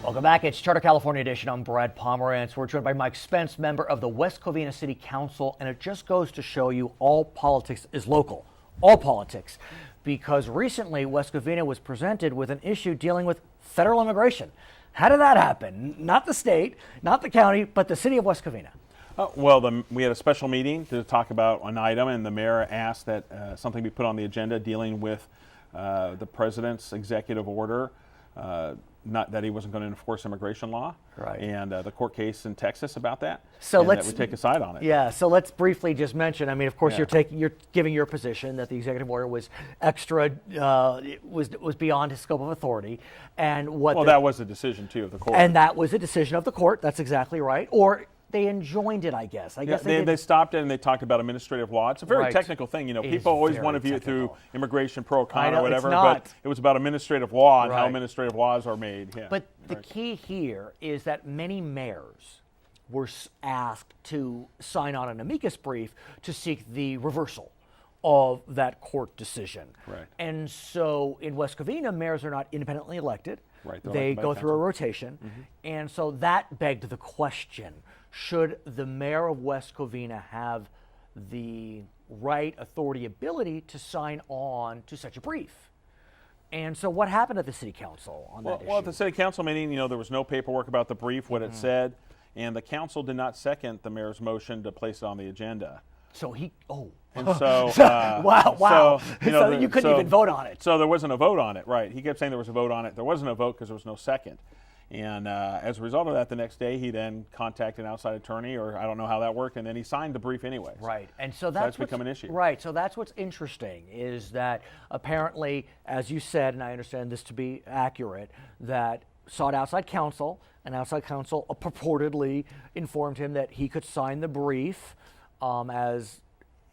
Welcome back. It's Charter California Edition. I'm Brad Pomerantz. We're joined by Mike Spence, member of the West Covina City Council, and it just goes to show you all politics is local. All politics. Because recently West Covina was presented with an issue dealing with federal immigration. How did that happen? Not the state, not the county, but the city of West Covina. We had a special meeting to talk about an item, and the mayor asked that something be put on the agenda dealing with the president's executive order, not that he wasn't going to enforce immigration law, right? And the court case in Texas about that. So that we take a side on it. Yeah. So let's briefly just mention. I mean, of course, you're giving your position that the executive order was extra, was beyond his scope of authority, and that was a decision too of the court. And that was a decision of the court. That's exactly right. Or they enjoined it, I guess. They stopped it and they talked about administrative law. It's a very technical thing. You know, people always want to view it through immigration pro con or whatever, but it was about administrative law and how administrative laws are made. Yeah. But the key here is that many mayors were asked to sign on an amicus brief to seek the reversal of that court decision. Right. And so in West Covina, mayors are not independently elected. Right. They go through a rotation. Mm-hmm. And so that begged the question, should the mayor of West Covina have the right, authority, ability to sign on to such a brief? And so what happened at the city council on that issue? Well, at the city council meeting, there was no paperwork about the brief, what it said, and the council did not second the mayor's motion to place it on the agenda. So And so, wow. So you couldn't even vote on it. So there wasn't a vote on it, right? He kept saying there was a vote on it. There wasn't a vote because there was no second. And as a result of that, the next day he then contacted an outside attorney, or I don't know how that worked, and then he signed the brief anyways. Right, and so that's become an issue. Right, so that's what's interesting is that apparently, as you said, and I understand this to be accurate, that sought outside counsel, and outside counsel purportedly informed him that he could sign the brief as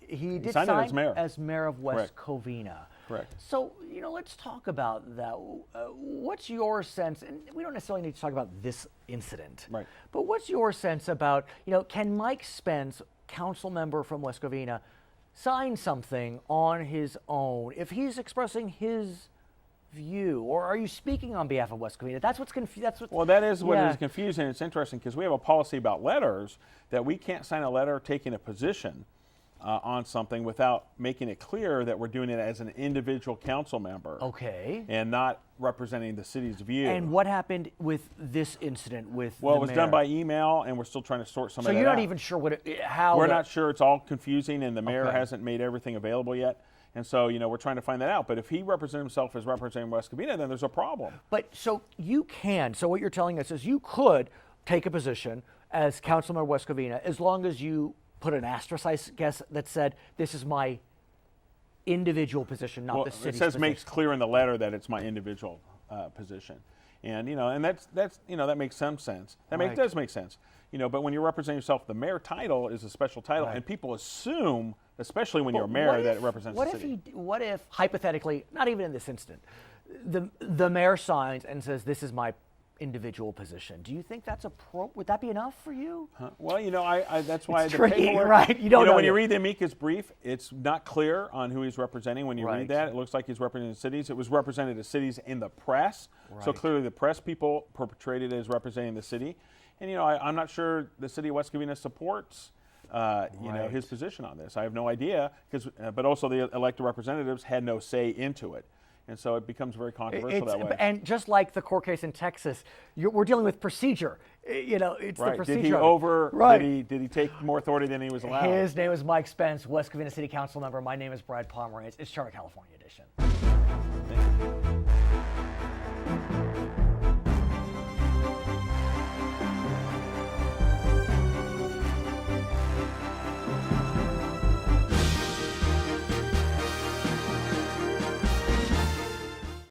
he did signed sign it as mayor of West Covina. Correct. So, let's talk about that. What's your sense, and we don't necessarily need to talk about this incident, right? But what's your sense about, can Mike Spence, council member from West Covina, sign something on his own if he's expressing his view, or are you speaking on behalf of West Covina? That's what's confusing. Well, that is what is confusing. It's interesting because we have a policy about letters that we can't sign a letter taking a position on something without making it clear that we're doing it as an individual council member. Okay. And not representing the city's view. And what happened with this incident with the Well, it was mayor? done by email, and we're still trying to sort some of that out. So you're not even sure how... We're not sure. It's all confusing, and the mayor hasn't made everything available yet. And so, we're trying to find that out. But if he represents himself as representing West Covina, then there's a problem. But so you can. So what you're telling us is you could take a position as councilman of West Covina as long as you put an asterisk, I guess, that said, this is my individual position, not the city's position. It says makes clear in the letter that it's my individual position. And, and that's that makes some sense. That does make sense. But when you're representing yourself, the mayor title is a special title, and people assume, especially when you're a mayor, that it represents the city. What if, hypothetically, not even in this instant, the mayor signs and says, this is my individual position? Do you think that's would that be enough for you? Well, that's why it's tricky, right? You don't know when you read the amicus brief, it's not clear on who he's representing. When you read that, it looks like he's representing cities. It was represented as cities in the press, so clearly the press people perpetrated it as representing the city. And I'm not sure the city of West Covina supports his position on this. I have no idea, but also the elected representatives had no say into it. And so it becomes very controversial that way. And just like the court case in Texas, we're dealing with procedure. It's the procedure. Did he take more authority than he was allowed? His name is Mike Spence, West Covina City Council member. My name is Brad Pomerantz. It's Charter California Edition. Thank you.